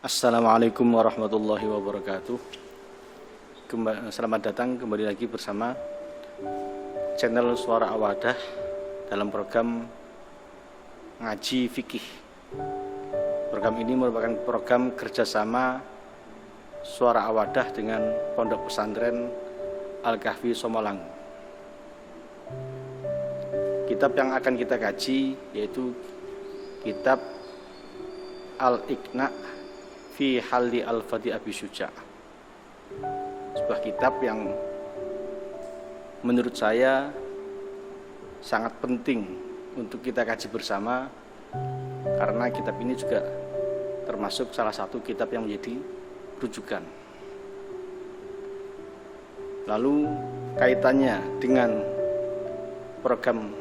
Assalamualaikum warahmatullahi wabarakatuh. Selamat datang kembali lagi bersama channel Suara Awadah dalam program Ngaji Fikih. Program ini merupakan program kerjasama Suara Awadah dengan Pondok Pesantren Al-Kahfi Somalang. Kitab yang akan kita kaji yaitu kitab Al-Iqna' fi Halli Al-Fadhi Abi Syuja'. Sebuah kitab yang menurut saya sangat penting untuk kita kaji bersama, karena kitab ini juga termasuk salah satu kitab yang menjadi rujukan. Lalu kaitannya dengan program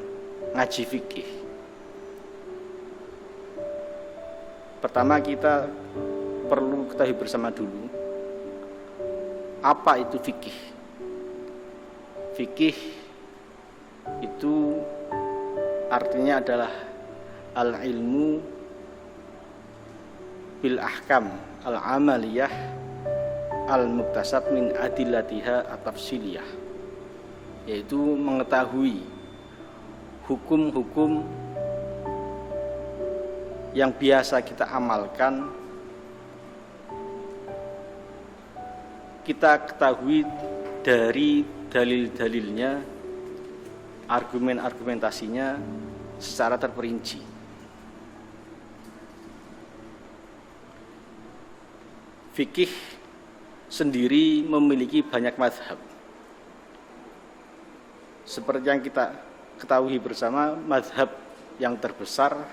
ngaji fikih. Pertama kita perlu ketahui bersama dulu apa itu fikih. Fikih itu artinya adalah al-ilmu bil ahkam al-amaliyah al-muktasab min adillatiha at-tafsiliyah, yaitu mengetahui hukum-hukum yang biasa kita amalkan, kita ketahui dari dalil-dalilnya, argumen-argumentasinya secara terperinci. Fikih sendiri memiliki banyak mazhab. Seperti yang kita ketahui bersama, mazhab yang terbesar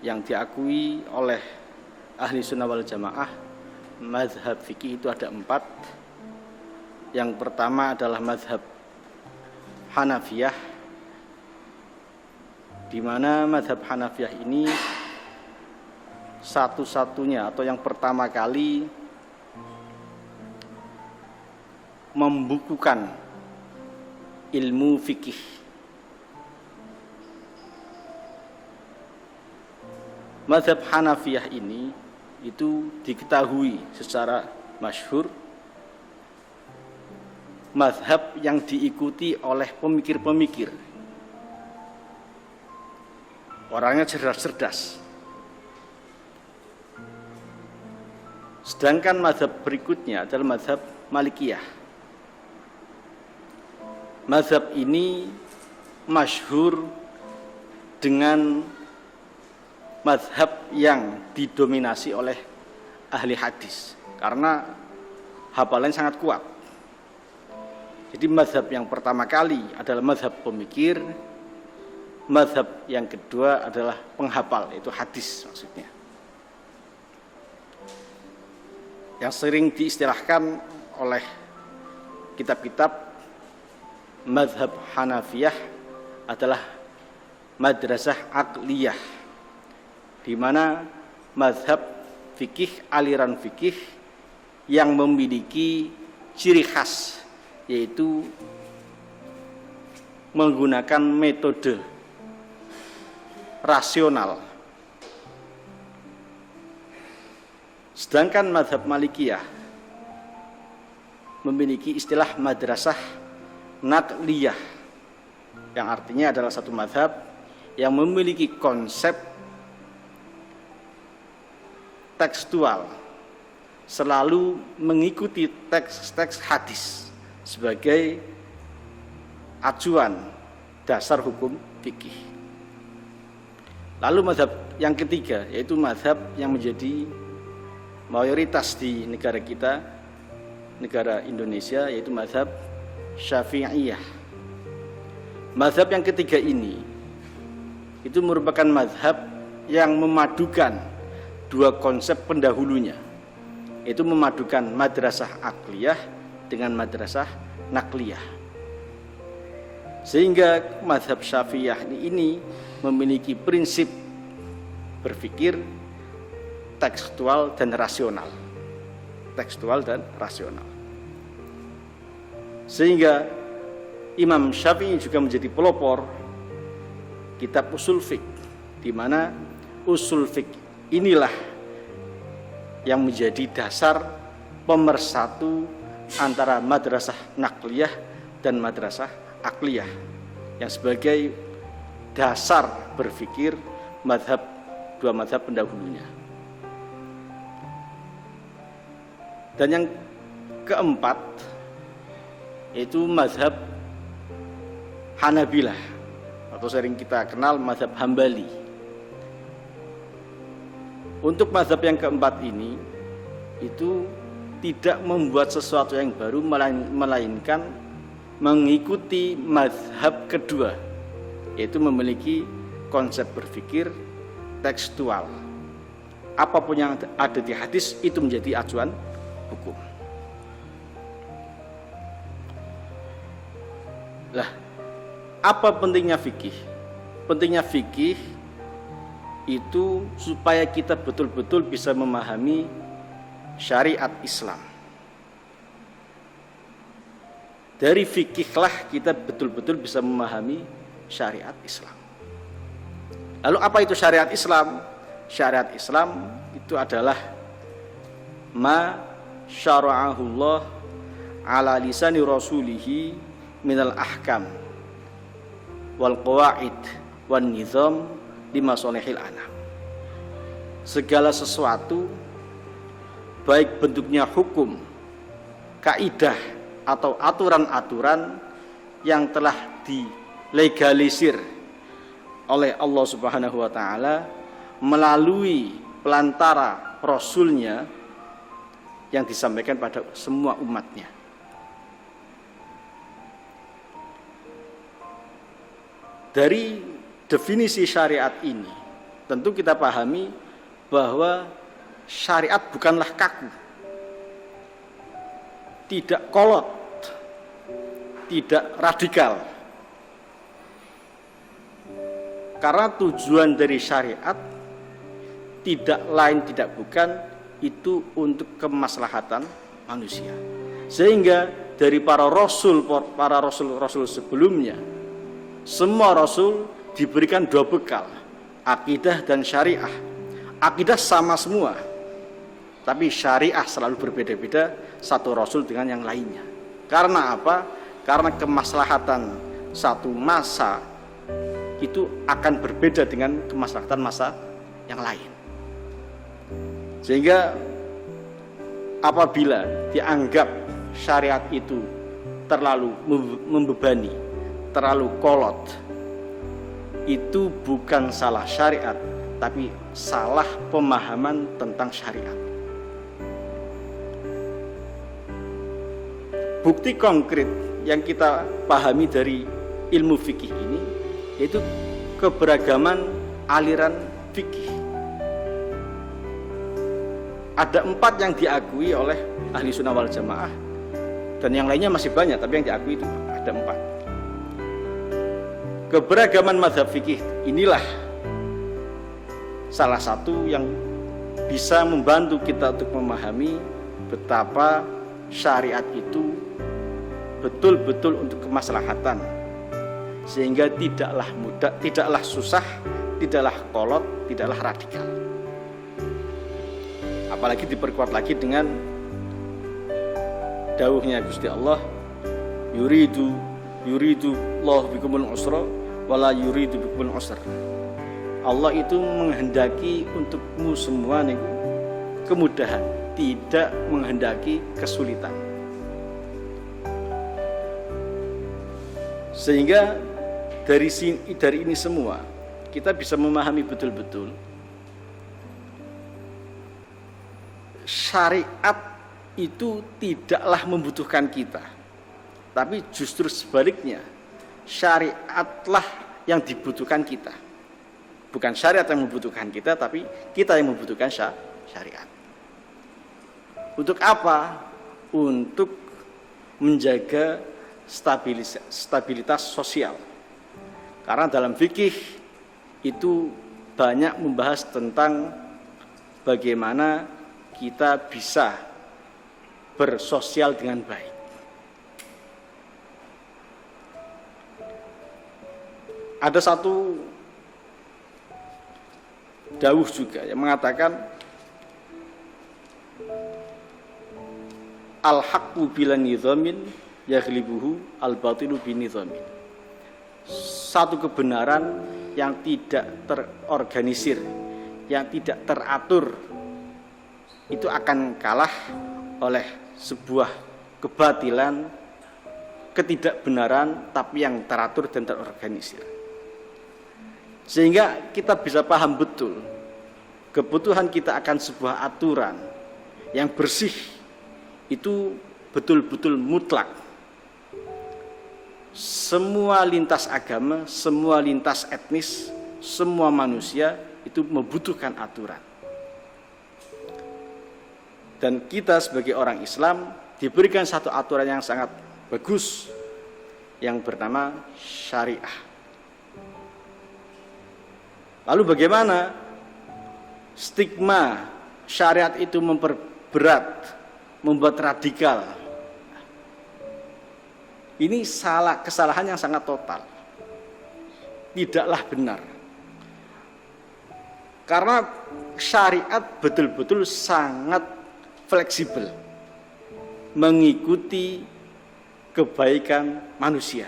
yang diakui oleh ahli sunnah wal jamaah, mazhab fikih itu ada 4. Yang pertama adalah mazhab Hanafiyah, di mana mazhab Hanafiyah ini satu-satunya atau yang pertama kali membukukan ilmu fikih. Mazhab Hanafiyah ini itu diketahui secara masyhur mazhab yang diikuti oleh pemikir-pemikir, orangnya cerdas-cerdas. Sedangkan mazhab berikutnya adalah mazhab Malikiyah. Mazhab ini masyhur dengan mazhab yang didominasi oleh ahli hadis karena hafalan sangat kuat. Jadi mazhab yang pertama kali adalah mazhab pemikir, mazhab yang kedua adalah penghafal, yaitu hadis maksudnya. Yang sering diistilahkan oleh kitab-kitab mazhab Hanafiyah adalah madrasah aqliyah, di mana mazhab fikih, aliran fikih yang memiliki ciri khas, yaitu menggunakan metode rasional. Sedangkan mazhab Malikiyah memiliki istilah madrasah naqliyah, yang artinya adalah satu mazhab yang memiliki konsep tekstual, selalu mengikuti teks-teks hadis sebagai acuan dasar hukum fikih. Lalu mazhab yang ketiga, yaitu mazhab yang menjadi mayoritas di negara kita, negara Indonesia, yaitu mazhab Syafi'iyah. Mazhab yang ketiga ini itu merupakan mazhab yang memadukan dua konsep pendahulunya, yaitu memadukan madrasah akliyah dengan madrasah nakliyah. Sehingga mazhab Syafi'iyah ini memiliki prinsip berpikir tekstual dan rasional. Tekstual dan rasional. Sehingga Imam Syafi'i juga menjadi pelopor kitab usul fiqh, di mana usul fiqh inilah yang menjadi dasar pemersatu antara madrasah nakliyah dan madrasah akliyah, yang sebagai dasar berpikir dua mazhab pendahulunya. Dan yang keempat yaitu mazhab Hanabilah, atau sering kita kenal mazhab Hambali. Untuk mazhab yang keempat ini itu tidak membuat sesuatu yang baru, melainkan mengikuti mazhab kedua, yaitu memiliki konsep berpikir tekstual. Apapun yang ada di hadis itu menjadi acuan hukum. Lah, apa pentingnya fikih? Pentingnya fikih itu supaya kita betul-betul bisa memahami syariat Islam. Dari fikihlah kita betul-betul bisa memahami syariat Islam. Lalu apa itu syariat Islam? Syariat Islam itu adalah ma syara'ahullah ala lisani rasulihi minal ahkam wal qawaid wan nizam lima solehil anam. Segala sesuatu, baik bentuknya hukum, kaidah atau aturan-aturan yang telah dilegalisir oleh Allah Subhanahu wa taala melalui pelantara Rasulnya yang disampaikan pada semua umatnya. Dari definisi syariat ini tentu kita pahami bahwa syariat bukanlah kaku, tidak kolot, tidak radikal. Karena tujuan dari syariat tidak lain tidak bukan itu untuk kemaslahatan manusia. Sehingga dari para rasul sebelumnya, semua rasul diberikan dua bekal, akidah dan syariah. Akidah sama semua, tapi syariah selalu berbeda-beda satu rasul dengan yang lainnya. Karena apa? Karena kemaslahatan satu masa itu akan berbeda dengan kemaslahatan masa yang lain. Sehingga apabila dianggap syariat itu terlalu membebani, terlalu kolot, itu bukan salah syariat, tapi salah pemahaman tentang syariat. Bukti konkret yang kita pahami dari ilmu fikih ini yaitu keberagaman aliran fikih. Ada 4 yang diakui oleh ahli sunnah wal jamaah, dan yang lainnya masih banyak, tapi yang diakui itu ada 4. Keberagaman mazhab fikih inilah salah satu yang bisa membantu kita untuk memahami betapa syariat itu betul-betul untuk kemaslahatan, sehingga tidaklah mudah, tidaklah susah, tidaklah kolot, tidaklah radikal. Apalagi diperkuat lagi dengan dawuhnya Gusti Allah, yuridu Allah bikumul usra wala yuridu bikumul usra. Allah itu menghendaki untukmu semua nih kemudahan, tidak menghendaki kesulitan. Sehingga dari ini semua kita bisa memahami betul-betul syariat itu tidaklah membutuhkan kita, tapi justru sebaliknya, syariatlah yang dibutuhkan kita. Bukan syariat yang membutuhkan kita, tapi kita yang membutuhkan syariat. Untuk apa? Untuk menjaga stabilitas sosial. Karena dalam fikih itu banyak membahas tentang bagaimana kita bisa bersosial dengan baik. Ada satu dawuh juga yang mengatakan al-haqqu bila nidhamin yaghlibuhu al-batilu binidhamin. Satu kebenaran yang tidak terorganisir, yang tidak teratur, itu akan kalah oleh sebuah kebatilan, ketidakbenaran tapi yang teratur dan terorganisir. Sehingga kita bisa paham betul kebutuhan kita akan sebuah aturan yang bersih, itu betul-betul mutlak. Semua lintas agama, semua lintas etnis, semua manusia itu membutuhkan aturan. Dan kita sebagai orang Islam diberikan satu aturan yang sangat bagus yang bernama syariah. Lalu bagaimana stigma syariat itu memperberat, membuat radikal? Ini kesalahan yang sangat total. Tidaklah benar. Karena syariat betul-betul sangat fleksibel, mengikuti kebaikan manusia,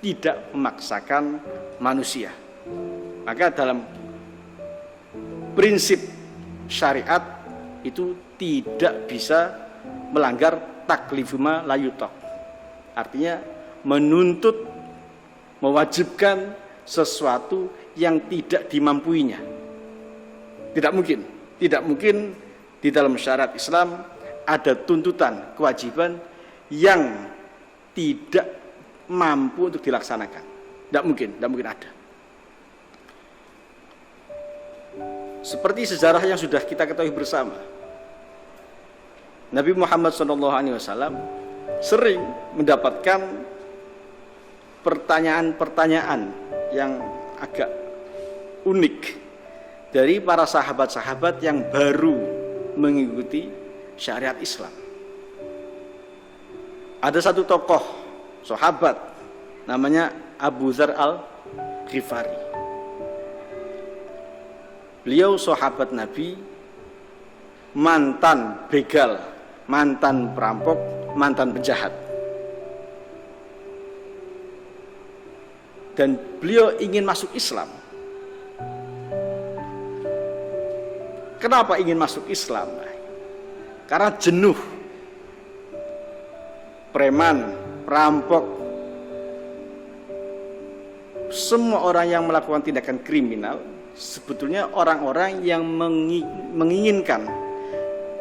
tidak memaksakan manusia. Maka dalam prinsip syariat itu tidak bisa melanggar taklifuma la yutaq. Artinya menuntut, mewajibkan sesuatu yang tidak dimampuinya. Tidak mungkin di dalam syariat Islam ada tuntutan, kewajiban yang tidak mampu untuk dilaksanakan. Tidak mungkin ada. Seperti sejarah yang sudah kita ketahui bersama, Nabi Muhammad SAW sering mendapatkan pertanyaan-pertanyaan yang agak unik dari para sahabat-sahabat yang baru mengikuti syariat Islam. Ada satu tokoh sahabat namanya Abu Dzar al-Ghifari. Beliau sahabat Nabi, mantan begal, mantan perampok, mantan penjahat. Dan beliau ingin masuk Islam. Kenapa ingin masuk Islam? Karena jenuh. Preman, perampok, semua orang yang melakukan tindakan kriminal sebetulnya orang-orang yang menginginkan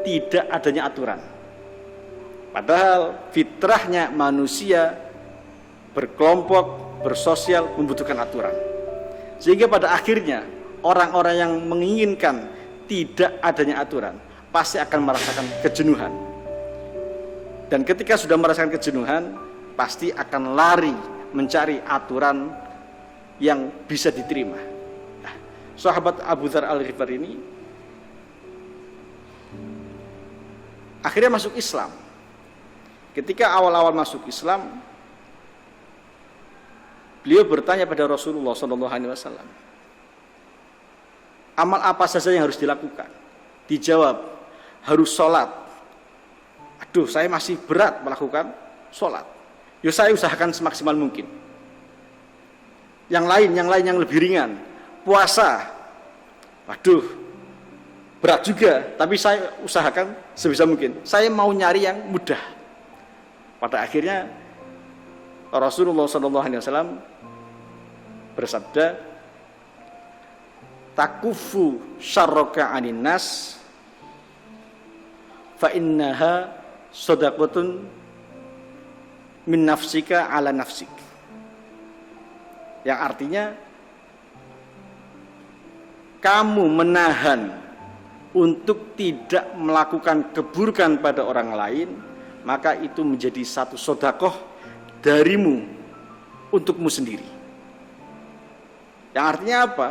tidak adanya aturan. Padahal fitrahnya manusia berkelompok, bersosial, membutuhkan aturan. Sehingga pada akhirnya orang-orang yang menginginkan tidak adanya aturan pasti akan merasakan kejenuhan. Dan ketika sudah merasakan kejenuhan, pasti akan lari mencari aturan yang bisa diterima. Sahabat Abu Dzar al-Ghifari ini akhirnya masuk Islam. Ketika awal-awal masuk Islam, beliau bertanya pada Rasulullah SAW, amal apa saja yang harus dilakukan? Dijawab, harus sholat. Aduh, saya masih berat melakukan sholat. Ya saya usahakan semaksimal mungkin. Yang lain yang lebih ringan. Puasa, waduh, berat juga, tapi saya usahakan sebisa mungkin. Saya mau nyari yang mudah. Pada akhirnya Rasulullah SAW bersabda, takufu syarroka anin nas, fa innaha sodaqotun min nafsika ala nafsik. Yang artinya, kamu menahan untuk tidak melakukan keburukan pada orang lain, maka itu menjadi satu sedekah darimu untukmu sendiri. Yang artinya apa?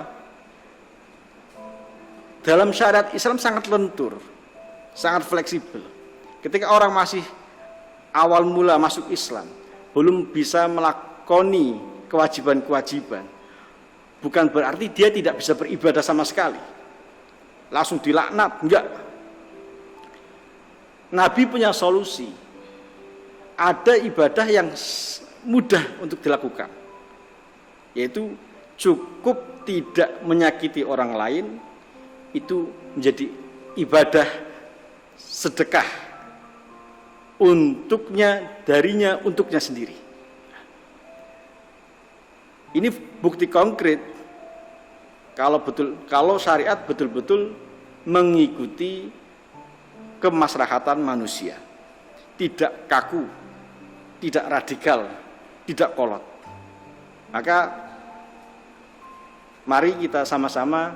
Dalam syariat Islam sangat lentur, sangat fleksibel. Ketika orang masih awal mula masuk Islam, belum bisa melakoni kewajiban-kewajiban, bukan berarti dia tidak bisa beribadah sama sekali. Langsung dilaknat, enggak. Nabi punya solusi. Ada ibadah yang mudah untuk dilakukan, yaitu cukup tidak menyakiti orang lain, itu menjadi ibadah sedekah untuknya, darinya, untuknya sendiri. Ini bukti konkret kalau syariat betul-betul mengikuti kemaslahatan manusia, tidak kaku, tidak radikal, tidak kolot. Maka mari kita sama-sama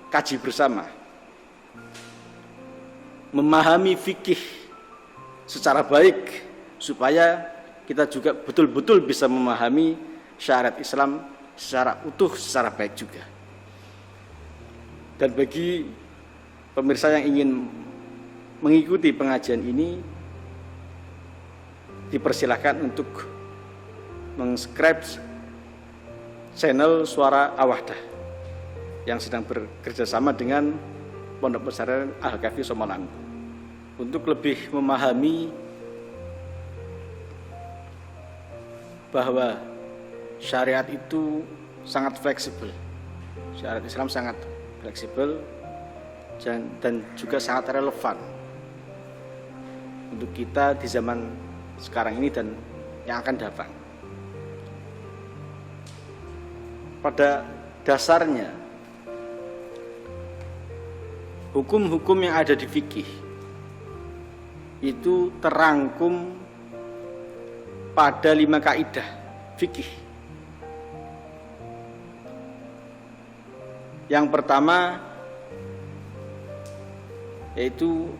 kaji bersama, memahami fikih secara baik, supaya kita juga betul-betul bisa memahami syariat Islam secara utuh, secara baik juga. Dan bagi pemirsa yang ingin mengikuti pengajian ini, dipersilahkan untuk meng-subscribe channel Suara Awahdah yang sedang bekerja sama dengan Pondok Pesantren Al-Kahfi Somalangu, untuk lebih memahami bahwa syariat itu sangat fleksibel. Syariat Islam sangat fleksibel dan juga sangat relevan untuk kita di zaman sekarang ini dan yang akan datang. Pada dasarnya, hukum-hukum yang ada di fikih itu terangkum pada 5 kaidah fikih. Yang pertama yaitu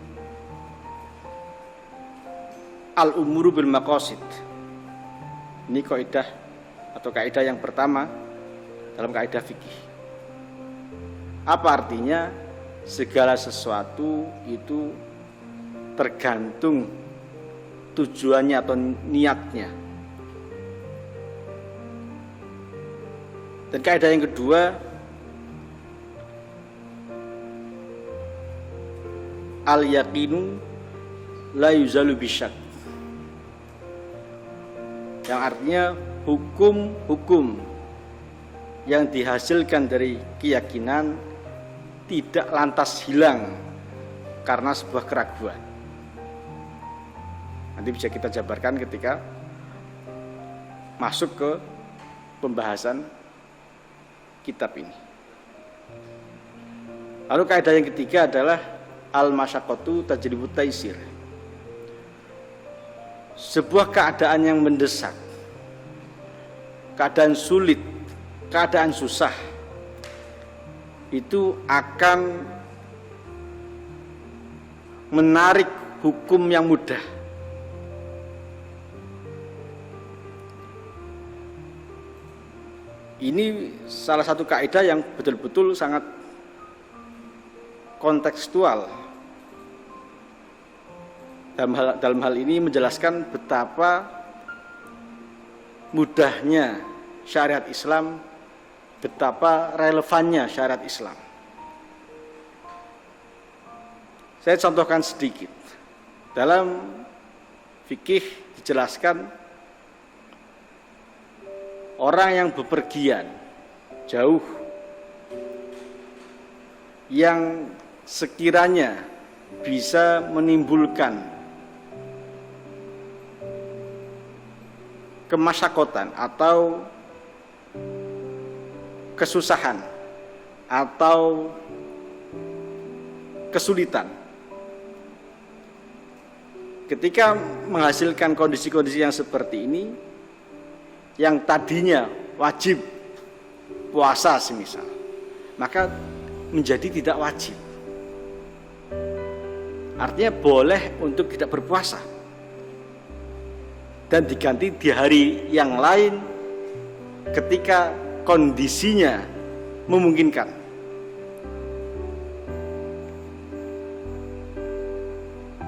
al-umuru bil maqasid. Ini kaidah atau kaidah yang pertama dalam kaidah fikih. Apa artinya? Segala sesuatu itu tergantung tujuannya atau niatnya. Dan kaidah yang kedua, al-yaqinu la yuzalu bisyak, yang artinya hukum-hukum yang dihasilkan dari keyakinan tidak lantas hilang karena sebuah keraguan. Nanti bisa kita jabarkan ketika masuk ke pembahasan kitab ini. Lalu kaidah yang ketiga adalah al-masyaqqatu tajlibut taisir. Sebuah keadaan yang mendesak, keadaan sulit, keadaan susah, itu akan menarik hukum yang mudah. Ini salah satu kaidah yang betul-betul sangat kontekstual. Dalam hal ini menjelaskan betapa mudahnya syariat Islam, betapa relevannya syariat Islam. Saya contohkan sedikit. Dalam fikih dijelaskan orang yang bepergian jauh, yang sekiranya bisa menimbulkan kemasyakotan atau kesusahan atau kesulitan ketika menghasilkan kondisi-kondisi yang seperti ini, yang tadinya wajib puasa semisal, maka menjadi tidak wajib. Artinya boleh untuk tidak berpuasa dan diganti di hari yang lain ketika kondisinya memungkinkan.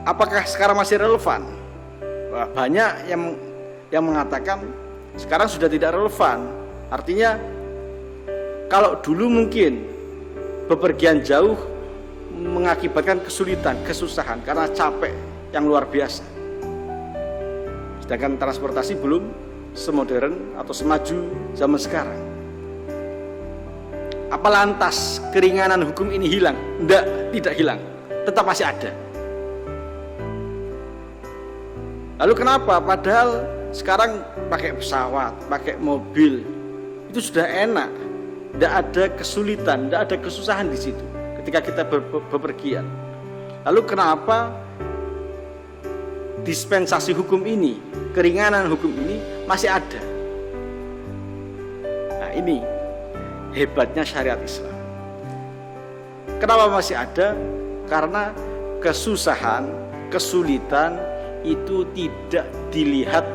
Apakah sekarang masih relevan? Wah, banyak yang mengatakan sekarang sudah tidak relevan. Artinya kalau dulu mungkin bepergian jauh mengakibatkan kesulitan, kesusahan karena capek yang luar biasa. Sedangkan transportasi belum semodern atau semaju zaman sekarang. Apa lantas keringanan hukum ini hilang? Tidak hilang, tetap masih ada. Lalu kenapa? Padahal sekarang pakai pesawat, pakai mobil, itu sudah enak. Tidak ada kesulitan, tidak ada kesusahan di situ ketika kita bepergian. Lalu kenapa dispensasi hukum ini, keringanan hukum ini masih ada? Nah, ini hebatnya syariat Islam. Kenapa masih ada? Karena kesusahan, kesulitan itu tidak dilihat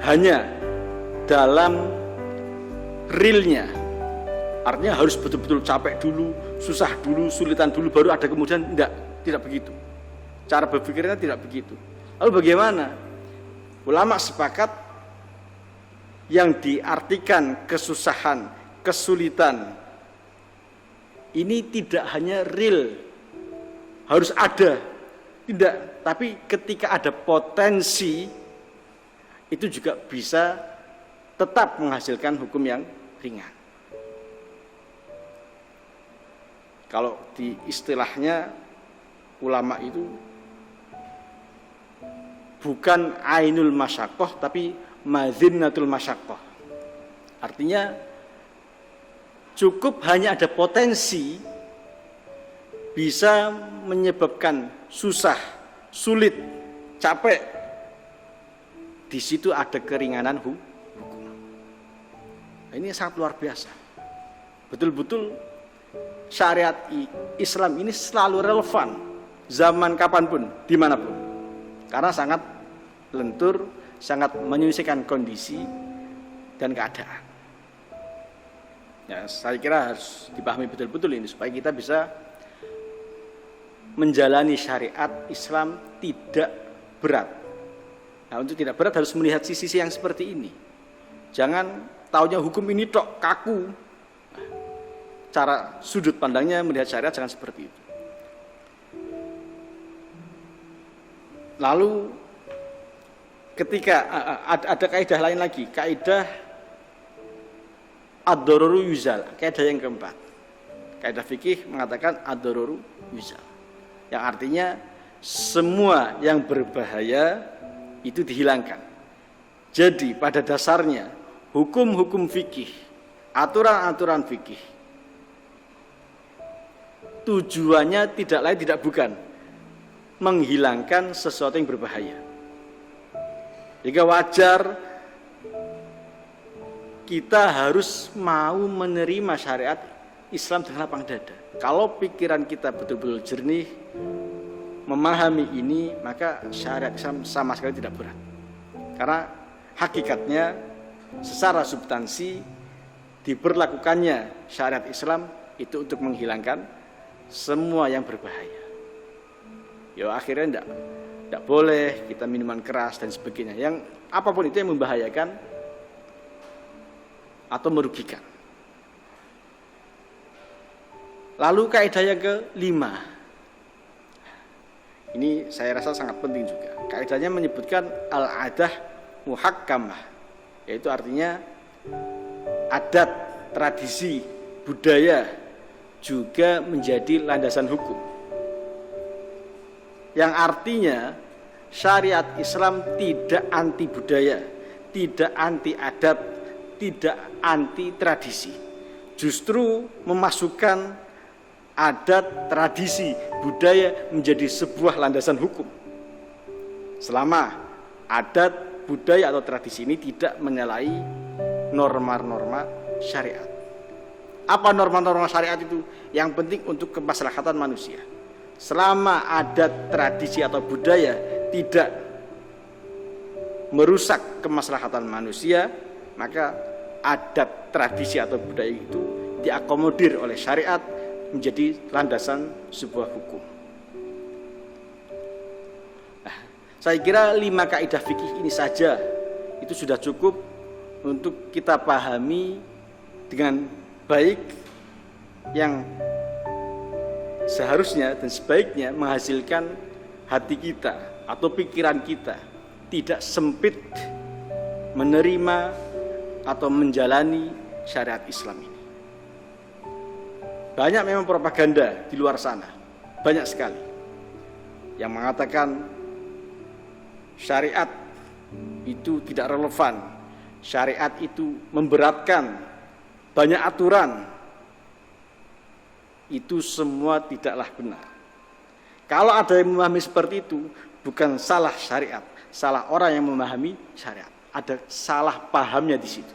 hanya dalam realnya. Artinya harus betul-betul capek dulu, susah dulu, sulitan dulu, baru ada kemudian. Tidak begitu. Cara berpikirnya tidak begitu. Lalu bagaimana? Ulama sepakat yang diartikan kesusahan, kesulitan ini tidak hanya real, harus ada. Tidak, tapi ketika ada potensi itu juga bisa tetap menghasilkan hukum yang ringan. Kalau di istilahnya ulama itu bukan ainul masyaqqah tapi madzinnatul masyaqqah. Artinya cukup hanya ada potensi bisa menyebabkan susah, sulit, capek. Di situ ada keringanan hukum. Ini sangat luar biasa. Betul-betul syariat Islam ini selalu relevan zaman kapanpun, dimanapun. Karena sangat lentur, sangat menyesuaikan kondisi dan keadaan. Ya, saya kira harus dipahami betul-betul ini supaya kita bisa menjalani syariat Islam tidak berat. Nah, untuk tidak berat harus melihat sisi-sisi yang seperti ini. Jangan taunya hukum ini tok kaku. Cara sudut pandangnya melihat syariat jangan seperti itu. Lalu ketika ada kaidah lain lagi, kaidah ad-dararu yuzal, kaidah yang keempat. Kaidah fikih mengatakan ad-dararu yuzal, yang artinya semua yang berbahaya itu dihilangkan. Jadi pada dasarnya hukum-hukum fikih, aturan-aturan fikih tujuannya tidak lain tidak bukan menghilangkan sesuatu yang berbahaya. Jika wajar kita harus mau menerima syariat Islam dengan lapang dada. Kalau pikiran kita betul-betul jernih, memahami ini, maka syariat Islam sama sekali tidak berat. Karena hakikatnya secara substansi diberlakukannya syariat Islam itu untuk menghilangkan semua yang berbahaya. Ya akhirnya tidak boleh kita minuman keras dan sebagainya. Yang apapun itu yang membahayakan atau merugikan. Lalu kaidah yang kelima. Ini saya rasa sangat penting juga. Kaidahnya menyebutkan al-adah muhakkamah, yaitu artinya adat, tradisi, budaya juga menjadi landasan hukum. Yang artinya syariat Islam tidak anti budaya, tidak anti adat, tidak anti tradisi. Justru memasukkan adat, tradisi, budaya menjadi sebuah landasan hukum. Selama adat, budaya atau tradisi ini tidak menyalahi norma-norma syariat. Apa norma-norma syariat itu? Yang penting untuk kemaslahatan manusia. Selama adat, tradisi atau budaya tidak merusak kemaslahatan manusia, maka adat, tradisi atau budaya itu diakomodir oleh syariat menjadi landasan sebuah hukum. Nah, saya kira 5 kaidah fikih ini saja itu sudah cukup untuk kita pahami dengan baik yang seharusnya dan sebaiknya menghasilkan hati kita atau pikiran kita tidak sempit menerima atau menjalani syariat Islam ini. Banyak memang propaganda di luar sana, banyak sekali yang mengatakan syariat itu tidak relevan, syariat itu memberatkan, banyak aturan. Itu semua tidaklah benar. Kalau ada yang memahami seperti itu, bukan salah syariat, salah orang yang memahami syariat. Ada salah pahamnya di situ.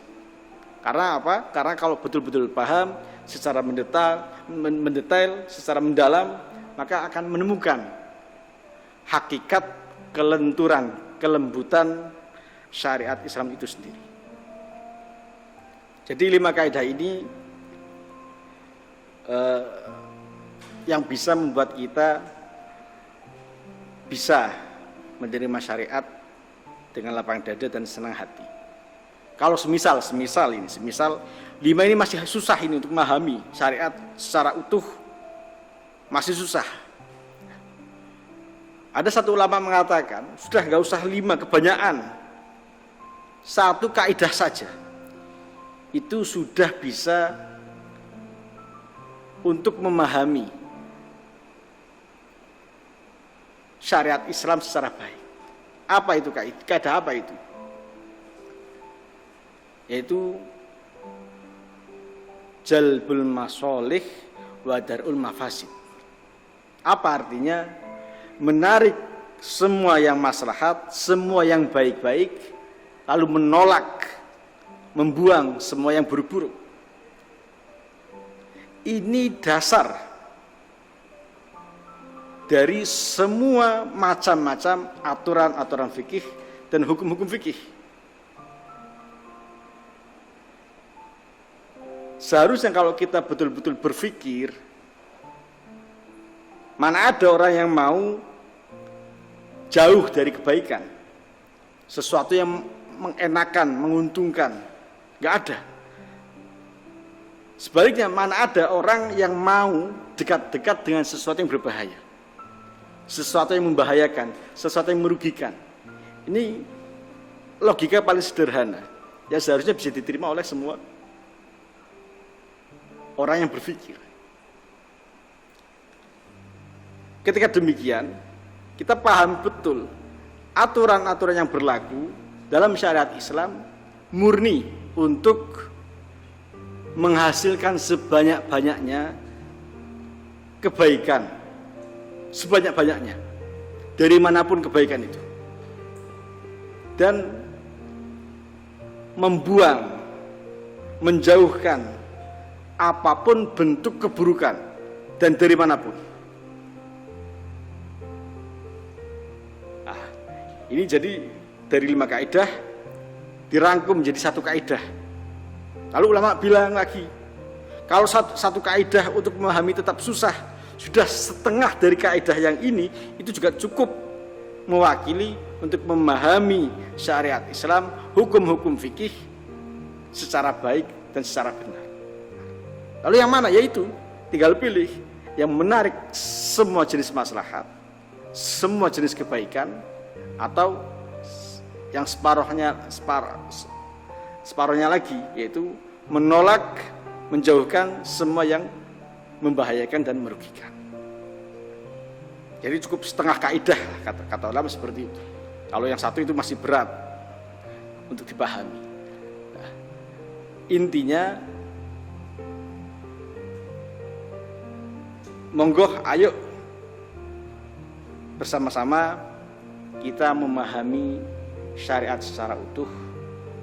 Karena apa? Karena kalau betul-betul paham secara mendetail, secara mendalam, maka akan menemukan hakikat kelenturan, kelembutan syariat Islam itu sendiri. Jadi 5 kaidah ini yang bisa membuat kita bisa menerima syariat dengan lapang dada dan senang hati. Kalau semisal 5 ini masih susah ini untuk memahami syariat secara utuh, masih susah. Ada satu ulama mengatakan, sudah nggak usah 5, kebanyakan. 1 kaidah saja, itu sudah bisa untuk memahami syariat Islam secara baik. Apa itu kaidah apa itu? Yaitu jalbul masolih wa darul mafasid. Apa artinya? Menarik semua yang maslahat, semua yang baik-baik, lalu menolak, membuang semua yang buruk-buruk. Ini dasar dari semua macam-macam aturan-aturan fikih dan hukum-hukum fikih. Seharusnya kalau kita betul-betul berpikir, mana ada orang yang mau jauh dari kebaikan, sesuatu yang mengenakan, menguntungkan, nggak ada. Sebaliknya, mana ada orang yang mau dekat-dekat dengan sesuatu yang berbahaya, sesuatu yang membahayakan, sesuatu yang merugikan. Ini logika paling sederhana yang seharusnya bisa diterima oleh semua orang yang berpikir. Ketika demikian, kita paham betul aturan-aturan yang berlaku dalam syariat Islam murni untuk menghasilkan sebanyak-banyaknya kebaikan, sebanyak-banyaknya, dari manapun kebaikan itu, dan membuang, menjauhkan apapun bentuk keburukan dan dari manapun. Nah, ini jadi dari 5 kaidah dirangkum menjadi 1 kaidah. Lalu ulama bilang lagi, kalau satu kaidah untuk memahami tetap susah, sudah setengah dari kaidah yang ini itu juga cukup mewakili untuk memahami syariat Islam, hukum-hukum fikih secara baik dan secara benar. Lalu yang mana? Yaitu tinggal pilih yang menarik semua jenis maslahat, semua jenis kebaikan, atau yang separuhnya lagi, yaitu menolak, menjauhkan semua yang membahayakan dan merugikan. Jadi cukup setengah kaidah, kata ulama seperti itu. Kalau yang 1 itu masih berat untuk dipahami. Nah, intinya, monggo ayo bersama-sama kita memahami syariat secara utuh,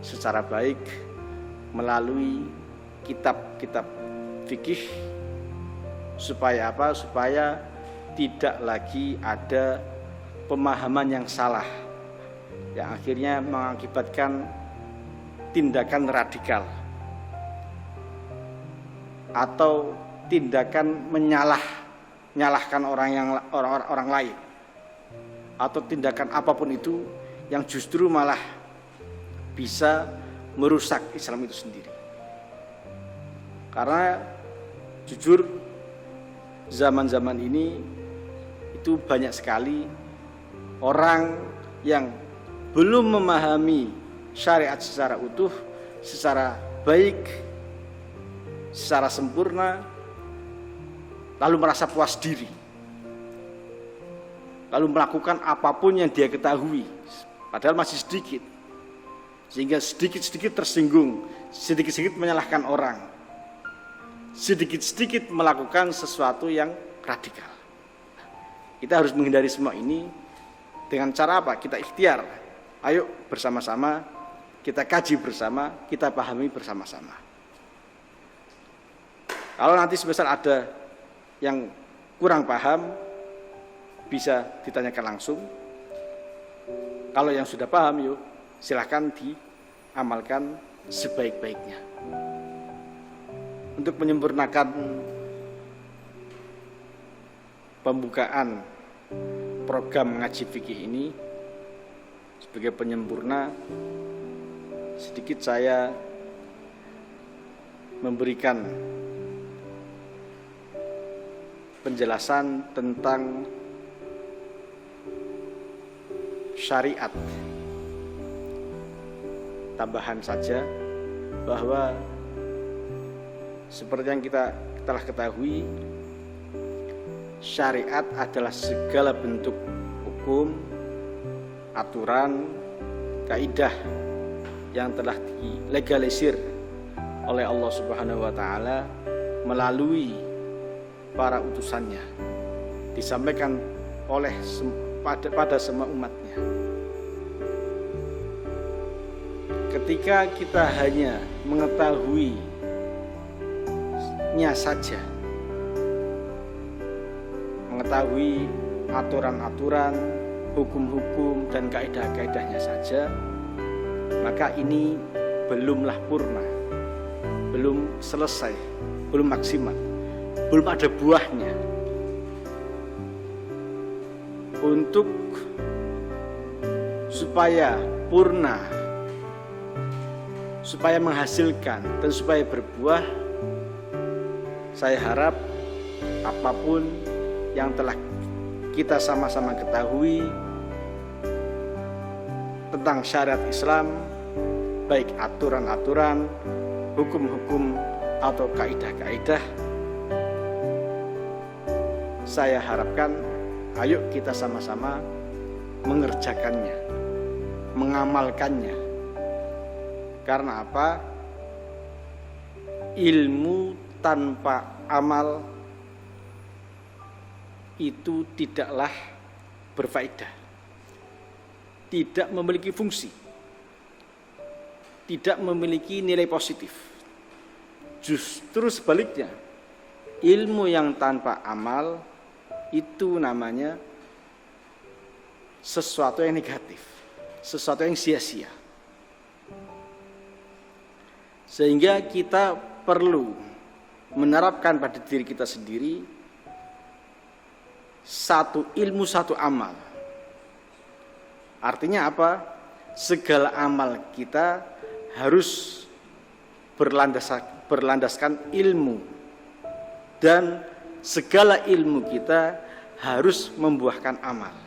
secara baik, melalui kitab-kitab fikih. Supaya apa? Supaya tidak lagi ada pemahaman yang salah, yang akhirnya mengakibatkan tindakan radikal atau tindakan menyalahkan orang lain, atau tindakan apapun itu yang justru malah bisa merusak Islam itu sendiri. Karena jujur zaman-zaman ini itu banyak sekali orang yang belum memahami syariat secara utuh, secara baik, secara sempurna, lalu merasa puas diri, lalu melakukan apapun yang dia ketahui, padahal masih sedikit, sehingga sedikit-sedikit tersinggung, sedikit-sedikit menyalahkan orang, sedikit-sedikit melakukan sesuatu yang radikal. Kita harus menghindari semua ini dengan cara apa? Kita ikhtiar. Ayo bersama-sama, kita kaji bersama, kita pahami bersama-sama. Kalau nanti sebesar ada yang kurang paham, bisa ditanyakan langsung. Kalau yang sudah paham, yuk silahkan diamalkan sebaik-baiknya. Untuk menyempurnakan pembukaan program ngaji fikih ini, sebagai penyempurna, sedikit saya memberikan penjelasan tentang syariat. Tambahan saja bahwa seperti yang kita telah ketahui, syariat adalah segala bentuk hukum, aturan, kaidah yang telah dilegalisir oleh Allah Subhanahu wa taala melalui para utusannya, disampaikan oleh pada semua umatnya. Ketika kita hanya mengetahuinya saja, mengetahui aturan-aturan, hukum-hukum dan kaidah-kaidahnya saja, maka ini belumlah purna, belum selesai, belum maksimal, belum ada buahnya. Untuk supaya purna, supaya menghasilkan dan supaya berbuah, saya harap apapun yang telah kita sama-sama ketahui tentang syariat Islam, baik aturan-aturan, hukum-hukum atau kaidah-kaidah, saya harapkan ayo kita sama-sama mengerjakannya, mengamalkannya. Karena apa? Ilmu tanpa amal itu tidaklah berfaedah, tidak memiliki fungsi, tidak memiliki nilai positif. Justru sebaliknya, ilmu yang tanpa amal itu namanya sesuatu yang negatif, sesuatu yang sia-sia. Sehingga kita perlu menerapkan pada diri kita sendiri satu ilmu, satu amal. Artinya apa? Segala amal kita harus berlandaskan ilmu, dan segala ilmu kita harus membuahkan amal.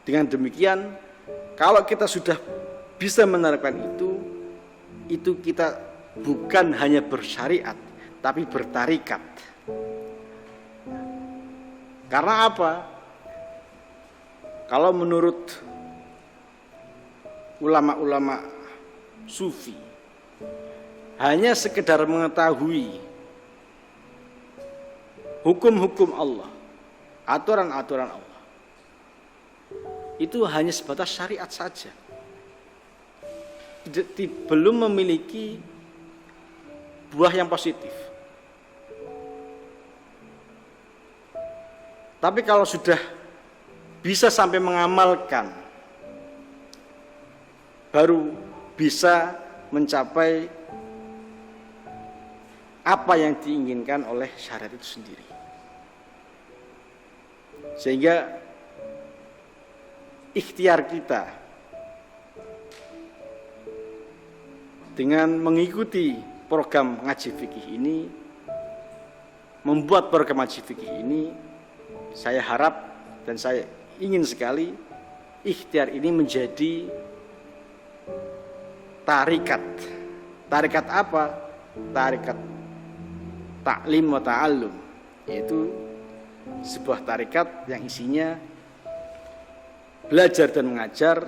Dengan demikian, kalau kita sudah bisa menerapkan itu kita bukan hanya bersyariat, tapi bertarikat. Karena apa? Kalau menurut ulama-ulama sufi, hanya sekedar mengetahui hukum-hukum Allah, aturan-aturan Allah, itu hanya sebatas syariat saja, belum memiliki buah yang positif. Tapi kalau sudah bisa sampai mengamalkan, baru bisa mencapai apa yang diinginkan oleh syariat itu sendiri. Sehingga ikhtiar kita dengan mengikuti program ngaji fikih ini, membuat program ngaji fikih ini, saya harap dan saya ingin sekali ikhtiar ini menjadi tarikat. Tarikat apa? Tarikat ta'lim wa ta'allum, yaitu sebuah tarikat yang isinya belajar dan mengajar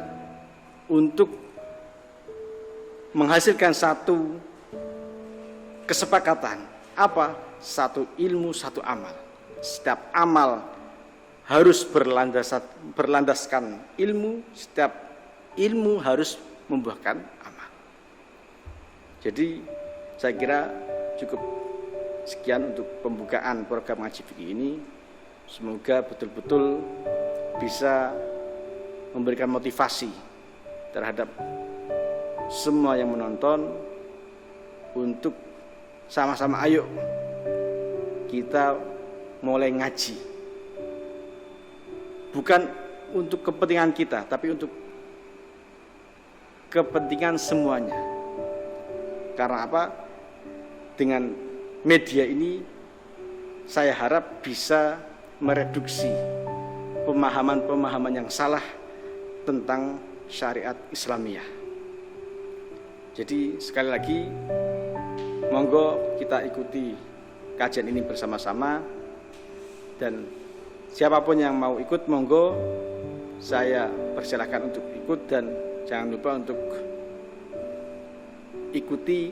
untuk menghasilkan satu kesepakatan. Apa? Satu ilmu, satu amal. Setiap amal harus berlandaskan ilmu, setiap ilmu harus membuahkan amal. Jadi saya kira cukup sekian untuk pembukaan program ngaji fikih ini. Semoga betul-betul bisa memberikan motivasi terhadap semua yang menonton untuk sama-sama ayo kita mulai ngaji. Bukan untuk kepentingan kita, tapi untuk kepentingan semuanya. Karena apa? Dengan media ini saya harap bisa mereduksi pemahaman-pemahaman yang salah tentang syariat Islamiyah. Jadi sekali lagi, monggo kita ikuti kajian ini bersama-sama, dan siapapun yang mau ikut monggo saya persilahkan untuk ikut, dan jangan lupa untuk ikuti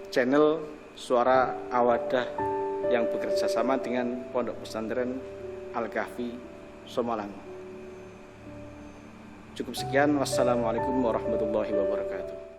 channel Suara Awadah yang bekerja sama dengan Pondok Pesantren Al-Kahfi Somalang. Cukup sekian. Wassalamualaikum warahmatullahi wabarakatuh.